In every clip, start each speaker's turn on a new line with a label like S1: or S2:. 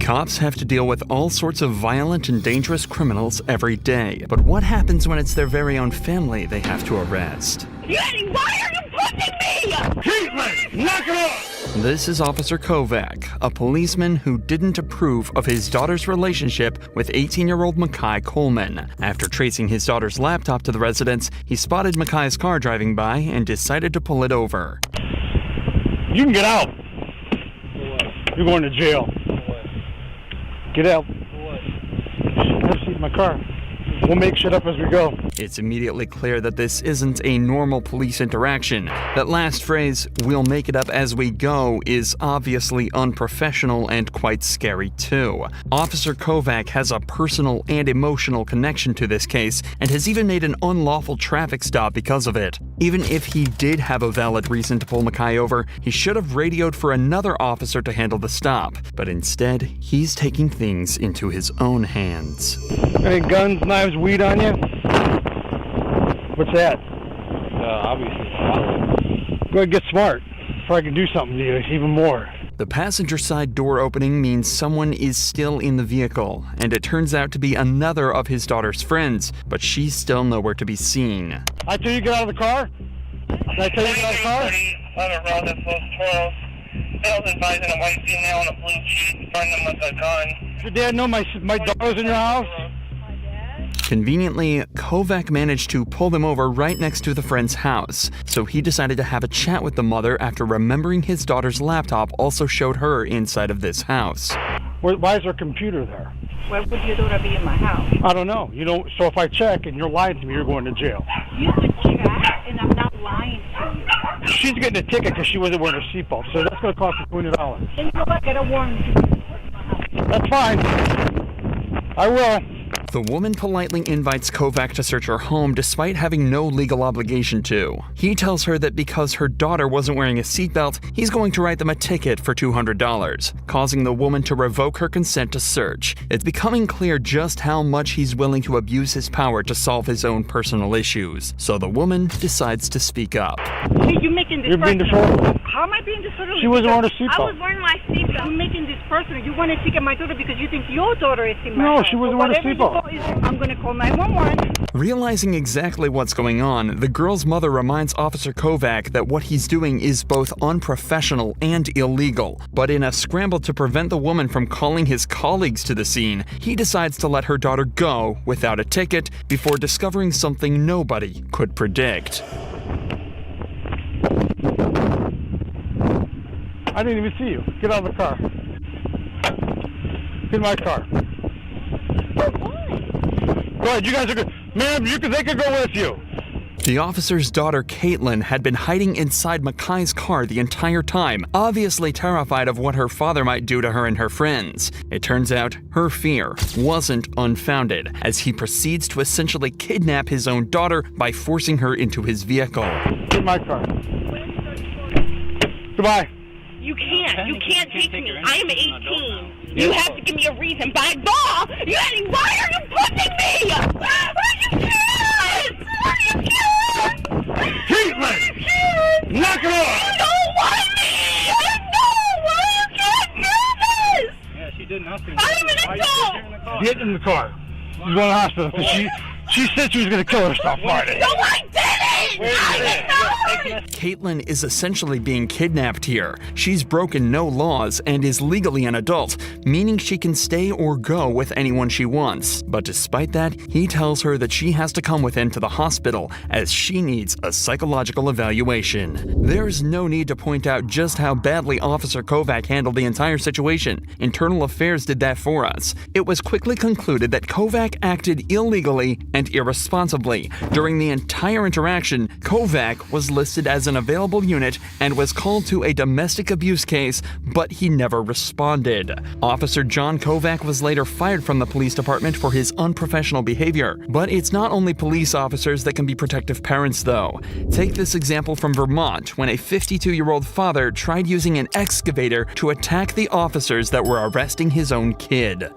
S1: Cops have to deal with all sorts of violent and dangerous criminals every day. But what happens when it's their very own family they have to arrest?
S2: Eddie, why are you pushing me?
S3: Caitlin, knock it off!
S1: This is Officer Kovac, a policeman who didn't approve of his daughter's relationship with 18-year-old Makai Coleman. After tracing his daughter's laptop to the residence, he spotted Makai's car driving by and decided to pull it over.
S3: You can get out. You're going to jail. Get out. Have a seat in my car. We'll make shit up as we go.
S1: It's immediately clear that this isn't a normal police interaction. That last phrase, "we'll make it up as we go," is obviously unprofessional and quite scary too. Officer Kovac has a personal and emotional connection to this case and has even made an unlawful traffic stop because of it. Even if he did have a valid reason to pull Makai over, he should have radioed for another officer to handle the stop. But instead, he's taking things into his own hands.
S3: Any guns, knives, weed on you? What's that?
S4: Obviously.
S3: Go ahead, get smart before I can do something to you, even more.
S1: The passenger side door opening means someone is still in the vehicle, and it turns out to be another of his daughter's friends, but she's still nowhere to be seen.
S3: I tell you get out of the car? Did I tell you get out of the car?
S5: On a road that's Los Toros. Sales advising a white female on a blue Jeep, find them with a gun.
S3: Your dad know my daughter's in your house?
S1: Conveniently, Kovac managed to pull them over right next to the friend's house, so he decided to have a chat with the mother after remembering his daughter's laptop also showed her inside of this house.
S3: Why is there a computer there?
S6: Why would your daughter be in my house?
S3: I don't know. You don't. So if I check and you're lying to me, you're going to jail.
S6: You could check, and I'm not lying to you.
S3: She's getting a ticket because she wasn't wearing her seatbelt, so that's going to cost you $20.
S6: Then you know what? Get a warrant.
S3: That's fine. I will.
S1: The woman politely invites Kovac to search her home despite having no legal obligation to. He tells her that because her daughter wasn't wearing a seatbelt, he's going to write them a ticket for $200, causing the woman to revoke her consent to search. It's becoming clear just how much he's willing to abuse his power to solve his own personal issues. So the woman decides to speak up.
S6: Hey, you're making this
S3: You're being
S6: personal.
S3: disorderly.
S6: How am I being disorderly?
S3: She wasn't wearing a
S6: I
S3: seatbelt.
S6: was wearing my seatbelt. You're making this personal. You want to take my daughter because you think your daughter is in my
S3: No,
S6: house.
S3: she wasn't
S6: So
S3: wearing a
S6: whatever you
S3: seatbelt.
S6: call it, I'm going to call 911.
S1: Realizing exactly what's going on, the girl's mother reminds Officer Kovac that what he's doing is both unprofessional and illegal. But in a scramble to prevent the woman from calling his colleagues to the scene, he decides to let her daughter go without a ticket before discovering something nobody could predict.
S3: I didn't even see you. Get out of the car. Get in my car. Go ahead, you guys are good. Ma'am, they could go with you.
S1: The officer's daughter, Caitlin, had been hiding inside Makai's car the entire time, obviously terrified of what her father might do to her and her friends. It turns out her fear wasn't unfounded, as he proceeds to essentially kidnap his own daughter by forcing her into his vehicle.
S3: Get in my car. Goodbye.
S2: You can't take me. I am 18. You have to give me a reason. By law, Eddie, why are you pushing me? You can't!
S3: Caitlin! Knock it off!
S2: You don't want me! I know! Why you can't do this?
S4: Yeah, she did nothing.
S2: I'm an adult!
S3: Get in the car. She's going to the hospital. She said she was going to kill herself Friday.
S2: No, I didn't! I did not!
S1: Caitlin is essentially being kidnapped here. She's broken no laws and is legally an adult, meaning she can stay or go with anyone she wants. But despite that, he tells her that she has to come with him to the hospital as she needs a psychological evaluation. There's no need to point out just how badly Officer Kovac handled the entire situation. Internal Affairs did that for us. It was quickly concluded that Kovac acted illegally and irresponsibly. During the entire interaction, Kovac was listed as an available unit and was called to a domestic abuse case, but he never responded. Officer John Kovac was later fired from the police department for his unprofessional behavior. But it's not only police officers that can be protective parents, though. Take this example from Vermont, when a 52-year-old father tried using an excavator to attack the officers that were arresting his own kid.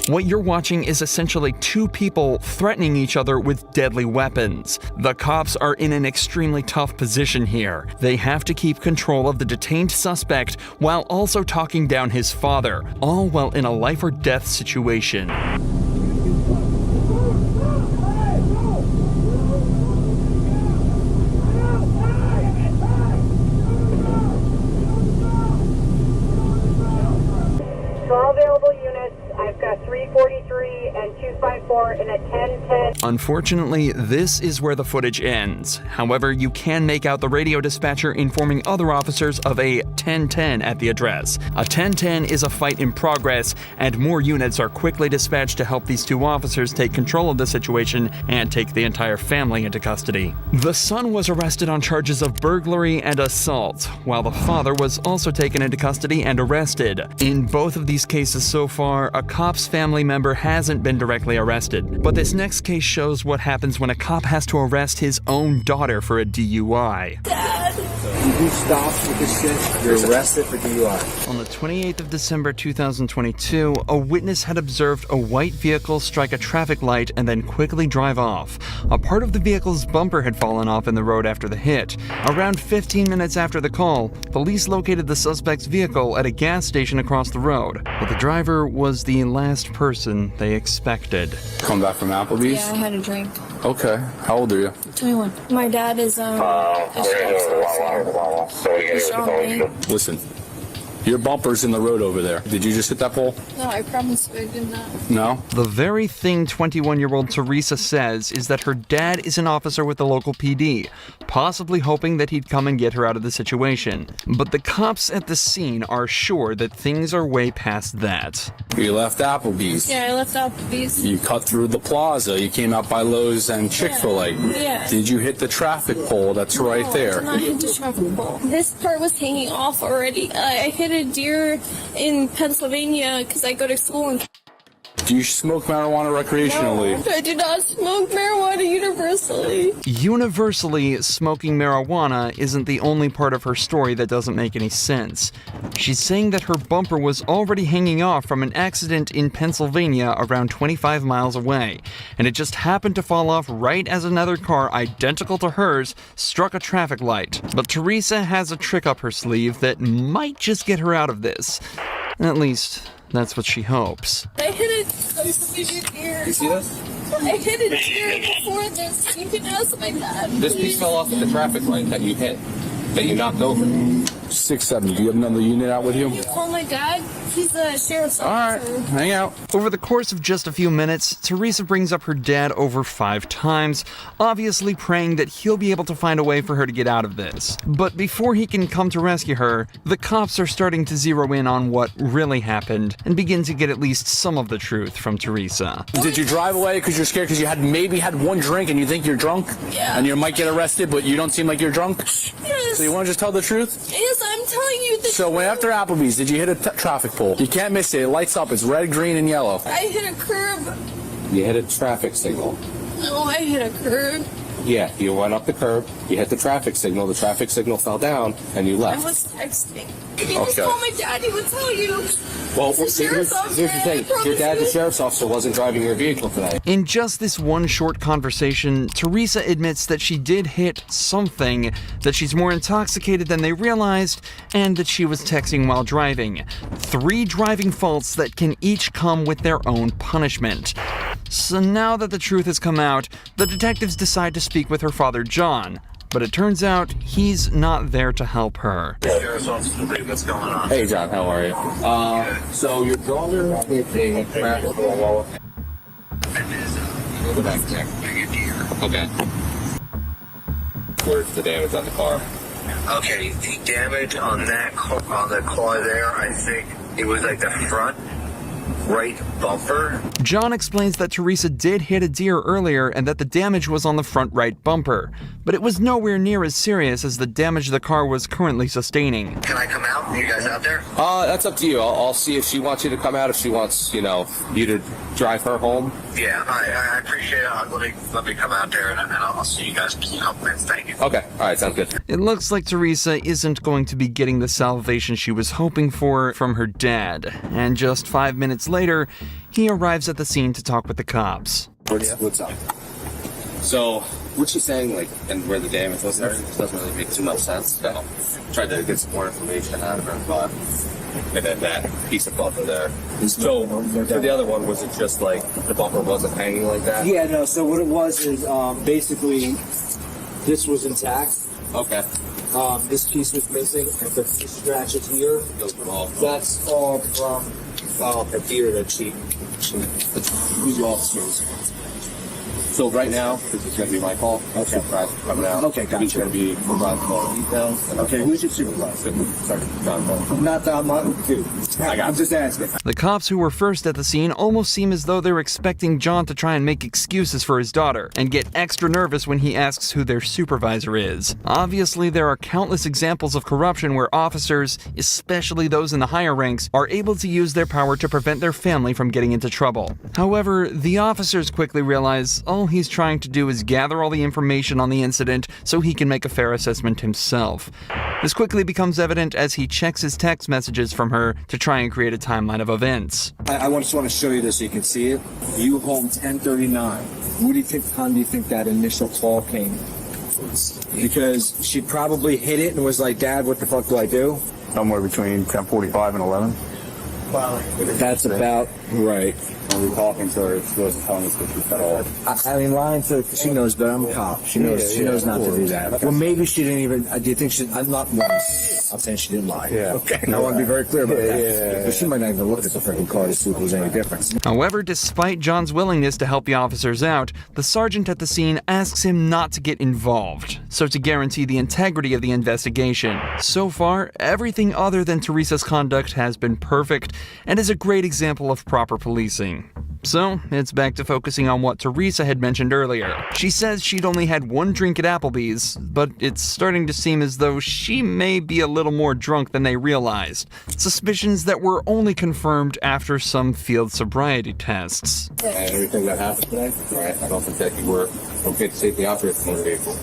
S1: What you're watching is essentially two people threatening each other with deadly weapons. The cops are in an extremely tough position here. They have to keep control of the detained suspect while also talking down his father, all while in a life or death situation.
S7: All available units, I've got 343 and 254 and a 1010.
S1: Unfortunately, this is where the footage ends. However, you can make out the radio dispatcher informing other officers of a 1010 at the address. A 1010 is a fight in progress, and more units are quickly dispatched to help these two officers take control of the situation and take the entire family into custody. The son was arrested on charges of burglary and assault, while the father was also taken into custody and arrested. In both of these cases so far, a cop's family member hasn't been directly arrested, but this next case shows what happens when a cop has to arrest his own daughter for a DUI.
S8: You stop with this shit, you're arrested for DUI.
S1: On the 28th of December 2022, a witness had observed a white vehicle strike a traffic light and then quickly drive off. A part of the vehicle's bumper had fallen off in the road after the hit. Around 15 minutes after the call, police located the suspect's vehicle at a gas station across the road, but the driver was the last person they expected.
S9: Come back from Applebee's?
S10: Yeah, I had a drink.
S9: Okay. How old are you?
S10: 21. My dad is,
S9: Listen, your bumper's in the road over there. Did you just hit that pole?
S10: No, I promise I did not.
S9: No?
S1: The very thing 21-year-old Teresa says is that her dad is an officer with the local PD, possibly hoping that he'd come and get her out of the situation. But the cops at the scene are sure that things are way past that.
S9: You left Applebee's.
S10: Yeah, I left Applebee's.
S9: You cut through the plaza. You came out by Lowe's and Chick-fil-A.
S10: Yeah.
S9: Did you hit the traffic pole that's right
S10: No,
S9: there?
S10: I did not hit the traffic pole. This part was hanging off already. I hit a deer in Pennsylvania because I go to school in...
S9: Do you smoke marijuana recreationally?
S10: No, I do not smoke marijuana universally.
S1: Universally, smoking marijuana isn't the only part of her story that doesn't make any sense. She's saying that her bumper was already hanging off from an accident in Pennsylvania around 25 miles away, and it just happened to fall off right as another car identical to hers struck a traffic light. But Teresa has a trick up her sleeve that might just get her out of this. At least, that's what she hopes.
S10: I hit a deer.
S9: You see this?
S10: I hit a deer before this. You can ask my dad.
S9: This piece fell off at the traffic light that you hit, that you knocked over. 6-7. Do you have another unit out with you?
S10: You call my dad? He's a sheriff's officer.
S9: All right, hang out.
S1: Over the course of just a few minutes, Teresa brings up her dad over 5 times, obviously praying that he'll be able to find a way for her to get out of this. But before he can come to rescue her, the cops are starting to zero in on what really happened and begin to get at least some of the truth from Teresa.
S9: Did you drive away because you're scared because you maybe had one drink and you think you're drunk?
S10: Yeah.
S9: And you might get arrested, but you don't seem like you're drunk?
S10: Yes.
S9: So you want to just tell the truth?
S10: Yes, I'm telling you the
S9: So when after Applebee's, did you hit a traffic pole? You can't miss it. It lights up. It's red, green, and yellow.
S10: I hit a curb.
S9: You hit a traffic signal.
S10: No, I hit a curb.
S9: Yeah, you went up the curb, you hit the traffic signal fell down, and you
S10: I
S9: left.
S10: was texting. If you just call my dad, he would tell you.
S9: Well,
S10: He's a sheriff's officer,
S9: here's the thing.
S10: I promise
S9: Your dad, the
S10: you.
S9: sheriff's officer, wasn't driving your vehicle today.
S1: In just this one short conversation, Teresa admits that she did hit something, that she's more intoxicated than they realized, and that she was texting while driving. 3 driving faults that can each come with their own punishment. So now that the truth has come out, the detectives decide to speak with her father, John. But it turns out he's not there to help her.
S9: What's going on? Hey, John, how are you? So your daughter hit a traffic pole. Go back there. Okay. Where's the damage on the car?
S11: Okay, the damage on that car, on the car there, I think it was like the front right bumper.
S1: John explains that Teresa did hit a deer earlier and that the damage was on the front right bumper, but it was nowhere near as serious as the damage the car was currently sustaining.
S11: Can I come out? Are you guys out there?
S9: That's up to you. I'll see if she wants you to come out, if she wants, you to drive her home.
S11: Yeah, I appreciate it. Let me come out there and I'll see you guys in a couple minutes. Thank you.
S9: Okay, all right, sounds good.
S1: It looks like Teresa isn't going to be getting the salvation she was hoping for from her dad, and just 5 minutes later, he arrives at the scene to talk with the cops.
S9: What's up? So, what she's saying, like, and where the damage was and everything, doesn't really make too much sense. So, tried to get some more information out of her, but and then that piece of bumper there. So, for the other one, was it just like the bumper wasn't hanging like that?
S8: Yeah, no. So what it was is basically this was intact.
S9: Okay.
S8: This piece was missing, and the scratches here.
S9: Those were all.
S8: That's all from a deer that she.
S9: Who's officers? So right now, this is going to be my call.
S8: Okay.
S9: Supervisor coming out.
S8: Okay, gotcha.
S9: He's going to be providing all the details.
S8: Okay, who's your supervisor?
S9: Sorry, John Paul.
S8: Not that I'm dude. I'm just asking.
S1: The cops who were first at the scene almost seem as though they're expecting John to try and make excuses for his daughter, and get extra nervous when he asks who their supervisor is. Obviously, there are countless examples of corruption where officers, especially those in the higher ranks, are able to use their power to prevent their family from getting into trouble. However, the officers quickly realize all he's trying to do is gather all the information on the incident so he can make a fair assessment himself. This quickly becomes evident as he checks his text messages from her to try and create a timeline of events.
S8: I just want to show you this so you can see it. You home 10:39. What do you think time do you think that initial call came? Because she probably hit it and was like, Dad, what the fuck do I do?
S3: Somewhere between 10:45 and 11.
S8: That's about right.
S9: When we're talking to her, she wasn't telling us what she fed all.
S8: I mean, lying to she knows, but I'm a cop. She knows. She knows not to do that. Well, maybe she didn't even. Do you think she? I'm not. I'm saying she didn't lie.
S3: Yeah.
S8: Okay. I want to be very clear about that. But she might not even look at the freaking car to see if there's any difference.
S1: However, despite John's willingness to help the officers out, the sergeant at the scene asks him not to get involved, so to guarantee the integrity of the investigation. So far, everything other than Teresa's conduct has been perfect and is a great example of proper policing. So, it's back to focusing on what Teresa had mentioned earlier. She says she'd only had one drink at Applebee's, but it's starting to seem as though she may be a little more drunk than they realized. Suspicions that were only confirmed after some field sobriety tests.
S9: And everything that happened today, right? I don't think that you were okay to safely operate the motor vehicle.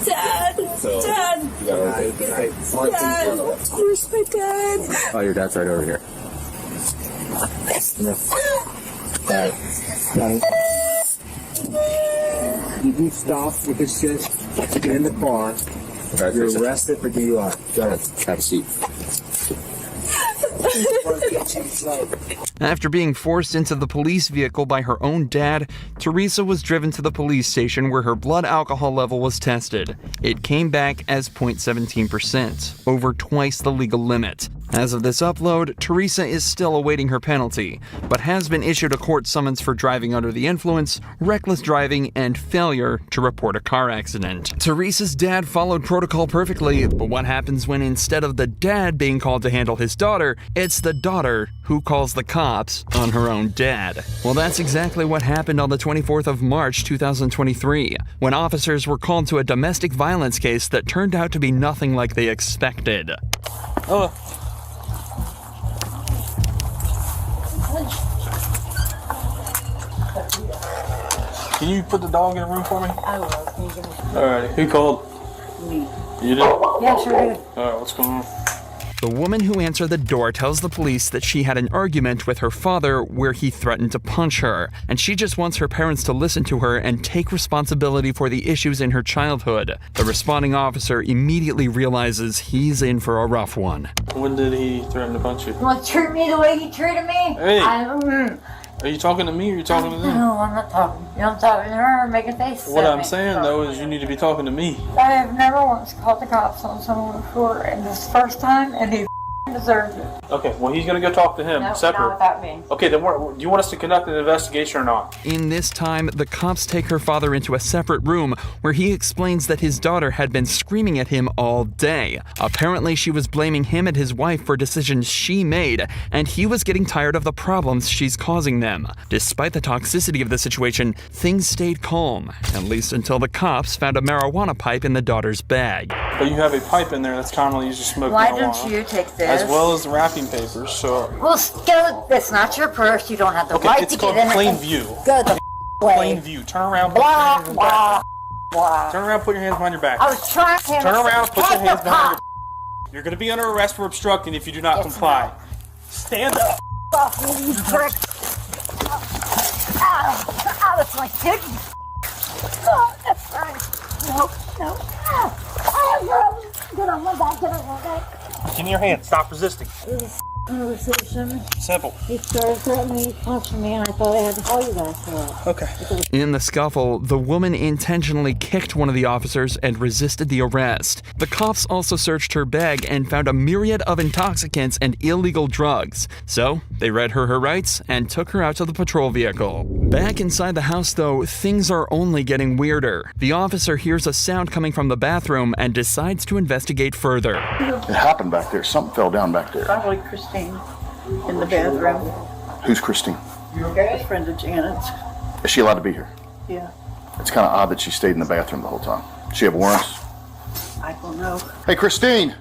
S10: Dad!
S9: So,
S10: Dad!
S9: You got everything?
S10: Dad! Where's my dad?
S9: Oh, your dad's right over here.
S8: You do stop with this shit in the car.
S9: Okay,
S8: You're arrested for DUI. Go ahead.
S9: Have a seat.
S1: After being forced into the police vehicle by her own dad, Teresa was driven to the police station where her blood alcohol level was tested. It came back as 0.17%, over twice the legal limit. As of this upload, Teresa is still awaiting her penalty, but has been issued a court summons for driving under the influence, reckless driving, and failure to report a car accident. Teresa's dad followed protocol perfectly, but what happens when instead of the dad being called to handle his daughter, it's the daughter who calls the cops on her own dad? Well, that's exactly what happened on the 24th of March 2023, when officers were called to a domestic violence case that turned out to be nothing like they expected.
S4: Can you put the dog in a room for me?
S6: I will. Can you give me
S4: Alright, who called?
S6: me?
S4: You did?
S6: Yeah, sure did.
S4: Alright, what's going on?
S1: The woman who answered the door tells the police that she had an argument with her father where he threatened to punch her, and she just wants her parents to listen to her and take responsibility for the issues in her childhood. The responding officer immediately realizes he's in for a rough one.
S4: When did he threaten to punch you?
S12: You want to treat me the way he treated me?
S4: Hey! Are you talking to me or are you talking to them?
S12: No, I'm not talking. You know, I'm talking to her, making faces.
S4: What
S12: at
S4: I'm
S12: me.
S4: saying though is you need to be talking to me.
S12: I have never once called the cops on someone before, and this first time, and he deserved it.
S4: Okay, well he's gonna go talk to him
S12: No,
S4: separate.
S12: not without me.
S4: Okay, then do you want us to conduct an investigation or not?
S1: In this time, the cops take her father into a separate room where he explains that his daughter had been screaming at him all day. Apparently, she was blaming him and his wife for decisions she made, and he was getting tired of the problems she's causing them. Despite the toxicity of the situation, things stayed calm, at least until the cops found a marijuana pipe in the daughter's bag.
S4: But you have a pipe in there that's commonly used to smoke
S12: Why
S4: marijuana.
S12: don't you take this?
S4: As well as the wrapping papers, so...
S12: Well, go. It's not your purse. You don't have the right
S4: it's
S12: to
S4: called
S12: get in it.
S4: plain view.
S12: Go the way.
S4: Plain view. Turn around, put your
S12: Blah,
S4: hands
S12: blah,
S4: back.
S12: blah.
S4: Turn around, put your hands behind your back.
S12: I was trying to...
S4: Turn around, put your hands behind
S12: your...
S4: your... You're gonna be under arrest for obstructing if you do not comply. Stand up.
S12: off me, you prick. Ow, that's my dick. Oh, that's right. No. Get on my back,
S4: Give me your hand. Stop resisting.
S12: Conversation.
S4: Simple.
S12: He started threatening me, punching me, and I thought I had to call you guys for that.
S4: Okay.
S1: In the scuffle, the woman intentionally kicked one of the officers and resisted the arrest. The cops also searched her bag and found a myriad of intoxicants and illegal drugs. So, they read her rights and took her out to the patrol vehicle. Back inside the house, though, things are only getting weirder. The officer hears a sound coming from the bathroom and decides to investigate further.
S13: It happened back there. Something fell down back there.
S6: Probably Christine in the bathroom.
S13: Who's Christine?
S6: A friend of Janet's.
S13: Is she allowed to be here?
S6: Yeah,
S13: It's kind of odd that she stayed in the bathroom the whole time. Does she have warrants?
S6: I don't know.
S13: Hey, Christine!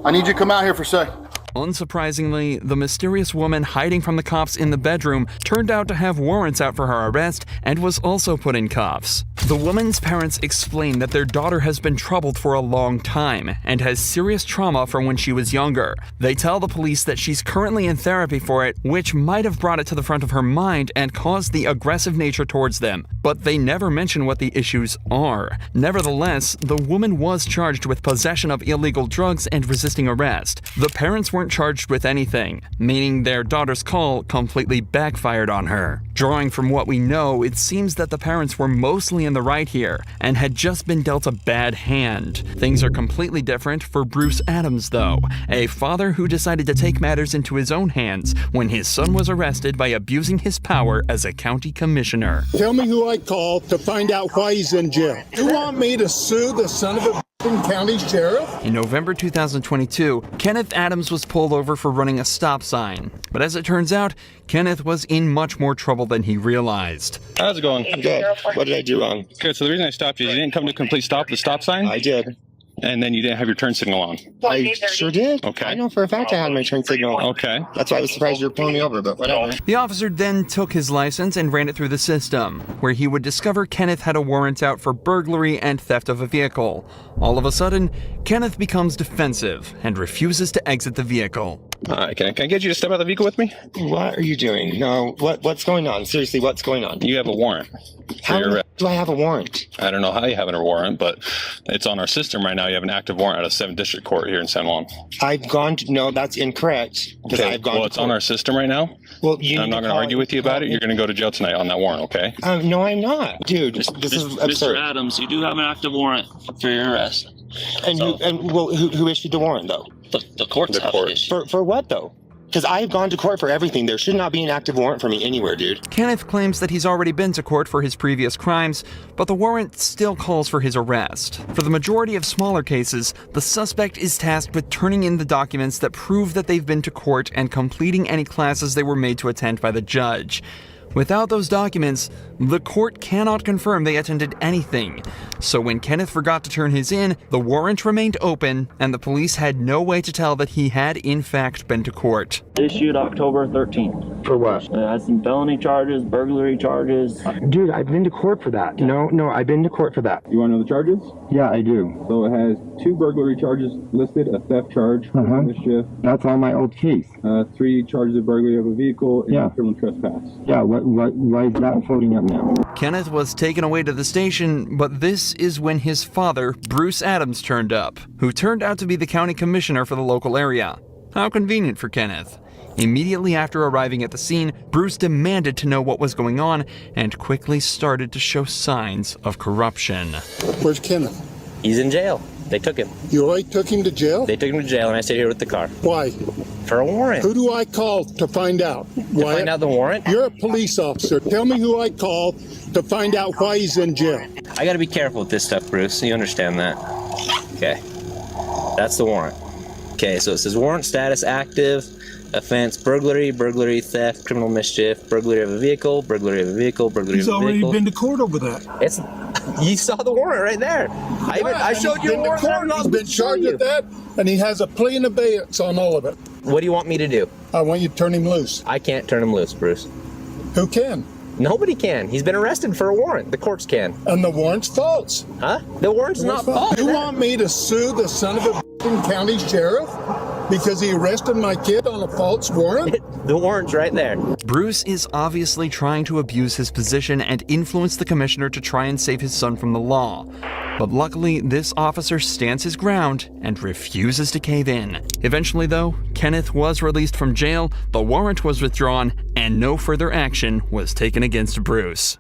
S13: I need you to come out here for a sec.
S1: Unsurprisingly, the mysterious woman hiding from the cops in the bedroom turned out to have warrants out for her arrest and was also put in cuffs. The woman's parents explain that their daughter has been troubled for a long time and has serious trauma from when she was younger. They tell the police that she's currently in therapy for it, which might have brought it to the front of her mind and caused the aggressive nature towards them, but they never mention what the issues are. Nevertheless, the woman was charged with possession of illegal drugs and resisting arrest. The parents weren't charged with anything, meaning their daughter's call completely backfired on her. Drawing from what we know, it seems that the parents were mostly in the right here and had just been dealt a bad hand. Things are completely different for Bruce Adams, though, a father who decided to take matters into his own hands when his son was arrested by abusing his power as a county commissioner.
S14: Tell me who I called to find out why he's in jail. You want me to sue the son of a county sheriff?
S1: In November 2022, Kenneth Adams was pulled over for running a stop sign. But as it turns out, Kenneth was in much more trouble than he realized.
S15: How's it going?
S11: Good. What did I do wrong?
S15: Good. So the reason I stopped you is you didn't come to complete stop the stop sign?
S11: I did.
S15: And then you didn't have your turn signal on.
S11: I sure did.
S15: Okay.
S11: I know for a fact I had my turn signal on.
S15: Okay.
S11: That's why I was surprised you were pulling me over, but whatever.
S1: The officer then took his license and ran it through the system, where he would discover Kenneth had a warrant out for burglary and theft of a vehicle. All of a sudden, Kenneth becomes defensive and refuses to exit the vehicle.
S15: All right, can I get you to step out of the vehicle with me?
S11: What are you doing? No, what's going on? Seriously, what's going on?
S15: You have a warrant.
S11: How do I have a warrant?
S15: I don't know how you have a warrant, but it's on our system right now. You have an active warrant out of 7th District Court here in San Juan.
S11: I've gone to, no, that's incorrect.
S15: Okay,
S11: I've gone
S15: well, it's on our system right now.
S11: Well,
S15: I'm not going to argue with you about it. You're going to go to jail tonight on that warrant, okay?
S11: No, I'm not. Dude, this is absurd.
S16: Mr. Adams, you do have an active warrant for your arrest.
S11: And who issued the warrant, though?
S16: The courts have it issued.
S11: For what, though? Because I've gone to court for everything. There should not be an active warrant for me anywhere, dude.
S1: Kenneth claims that he's already been to court for his previous crimes, but the warrant still calls for his arrest. For the majority of smaller cases, the suspect is tasked with turning in the documents that prove that they've been to court and completing any classes they were made to attend by the judge. Without those documents, the court cannot confirm they attended anything. So when Kenneth forgot to turn his in, the warrant remained open, and the police had no way to tell that he had in fact been to court.
S16: Issued October 13th.
S11: For what?
S16: It has some felony charges, burglary charges.
S11: Dude, I've been to court for that. No, I've been to court for that.
S17: You want to know the charges?
S11: Yeah, I do.
S17: So it has 2 burglary charges listed, a theft charge, mischief.
S11: That's on my old case.
S17: 3 charges of burglary of a vehicle, and
S11: Yeah.
S17: criminal trespass.
S11: Yeah, why is that floating up now?
S1: Kenneth was taken away to the station, but this is when his father, Bruce Adams, turned up, who turned out to be the county commissioner for the local area. How convenient for Kenneth. Immediately after arriving at the scene, Bruce demanded to know what was going on and quickly started to show signs of corruption.
S14: Where's Kenneth?
S18: He's in jail. They took him.
S14: You already took him to jail?
S18: They took him to jail, and I stayed here with the car.
S14: Why?
S18: For a warrant.
S14: Who do I call to find out?
S18: To find out the warrant?
S14: You're a police officer. Tell me who I call to find out why he's in jail.
S18: I gotta be careful with this stuff, Bruce. You understand that? Okay. That's the warrant. Okay, so it says warrant status active, offense burglary, burglary, theft, criminal mischief, burglary of a vehicle, burglary of a vehicle, burglary of a vehicle.
S14: He's already been to court over that.
S18: You saw the warrant right there. I showed you the warrant.
S14: He's been charged with that, and he has a plea in abeyance on all of it.
S18: What do you want me to do?
S14: I want you to turn him loose.
S18: I can't turn him loose, Bruce.
S14: Who can?
S18: Nobody can. He's been arrested for a warrant. The courts can.
S14: And the warrant's false.
S18: Huh? The warrant's not false.
S14: You want me to sue the son of a county sheriff? because he arrested my kid on a false warrant?
S18: The warrant's right there.
S1: Bruce is obviously trying to abuse his position and influence the commissioner to try and save his son from the law. But luckily, this officer stands his ground and refuses to cave in. Eventually, though, Kenneth was released from jail, the warrant was withdrawn, and no further action was taken against Bruce.